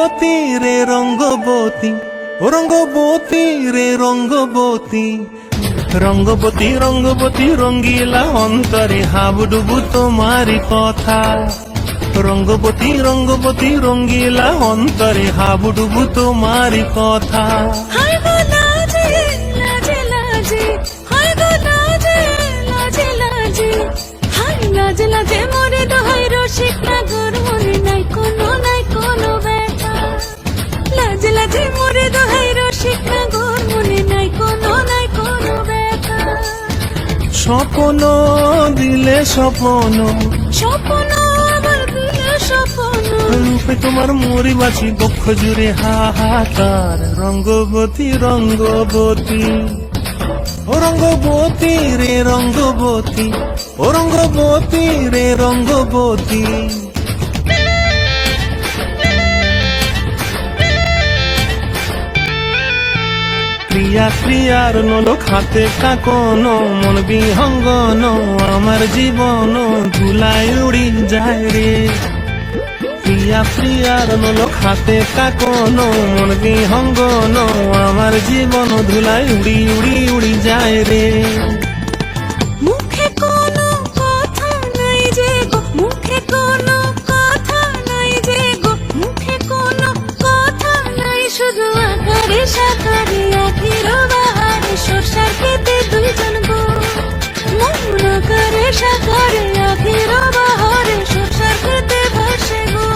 রঙ্গবতী রে রঙ্গবতী, ও রঙ্গবতী রে রঙ্গবতী, রঙ্গবতী রঙ্গবতী রঙ্গিলা অন্তরে হাবুডুবু তোমারি কথা। রঙ্গবতী রঙ্গবতী রঙ্গিলা অন্তরে হাবুডুবু তোমারি কথা। হায় গো লাজে লাজে লাজে, হায় গো লাজে লাজে লাজে, হায় লাজে লাজে মোরে দোহাই রসিক নাগর মনে নাই কোনো ব্যথা। লাজে লাজে মোরে দোহাই রসিক নাগর মনে নাই কোনো ব্যথা। স্বপ্ন দিলে স্বপ্ন, স্বপ্ন আবার দিলে স্বপ্ন, রূপে তোমার মরি বাঁচি বক্ষ জুড়ে হাহাকার। রঙ্গবতী রঙ্গবতী, ও রঙ্গবতী রে রঙ্গবতী, ও রঙ্গবতী রে রঙ্গবতী। ক্রিয়া ক্রিয়ার নলোক হাতে কাকন, মন বিহঙ্গন আমার জীবন ধুলায় উড়ি যায় রে। প্রিয়া প্রিয়ার নলোক হাতে কাকন, মন বিহঙ্গন আমার জীবন ধুলায় উড়ি উড়ি উড়ি যায় রে। মুখে কোনো কথা নাই যে গো, মুখে কোনো কথা নাই যে গো, মুখে কোনো কথা নাই, শুধু আকারে সাকারে আখির বাহারে সরষার খেতে দুইজন গো। মন আকারে সাকারে আখির বাহারে সরষার খেতে ভাসে গো।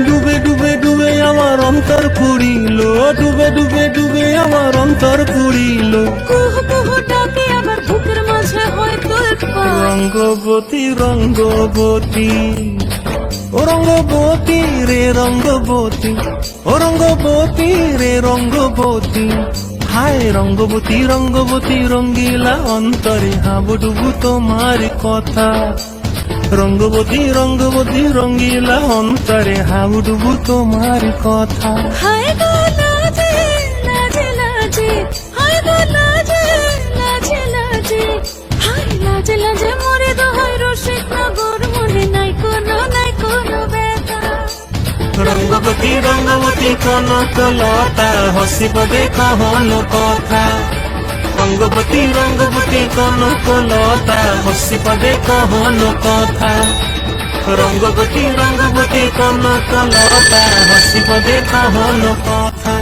ডুবে ডুবে ডুবে আমার অন্তর পুরিল, ডুবে ডুবে ডুবে আমার অন্তর পুরিল। কুহ কুহ ডাকে আবার বুকের মাঝে হয় তোলপাড়। রঙ্গবতী রঙ্গবতী, ও রঙ্গবতী রে রঙ্গবতী, ও রঙ্গবতী রে রঙ্গবতী। হায় রঙ্গবতী রঙ্গবতী রঙ্গিলা অন্তরে হাবুডুবু তোমার কথা। রঙ্গবতী রঙ্গবতী রঙ্গিলা অন্তরে হাবুডুবু তোমার কথা। হায় গো লাজে লাজে লাজে, হায় গো লাজে লাজে লাজে, হায় লাজে লাজে মোরে দোহাই রসিক নগর মনে নাই কোনো ব্যথা। রঙ্গবতী রঙ্গবতী কনকলতা হসিব দেখহন কথা। রঙ্গবতী রঙ্গবতী কনকলতা হসিব দেখহন কথা। রঙ্গবতী রঙ্গবতী কনকলতা হসিব দেখহন কথা।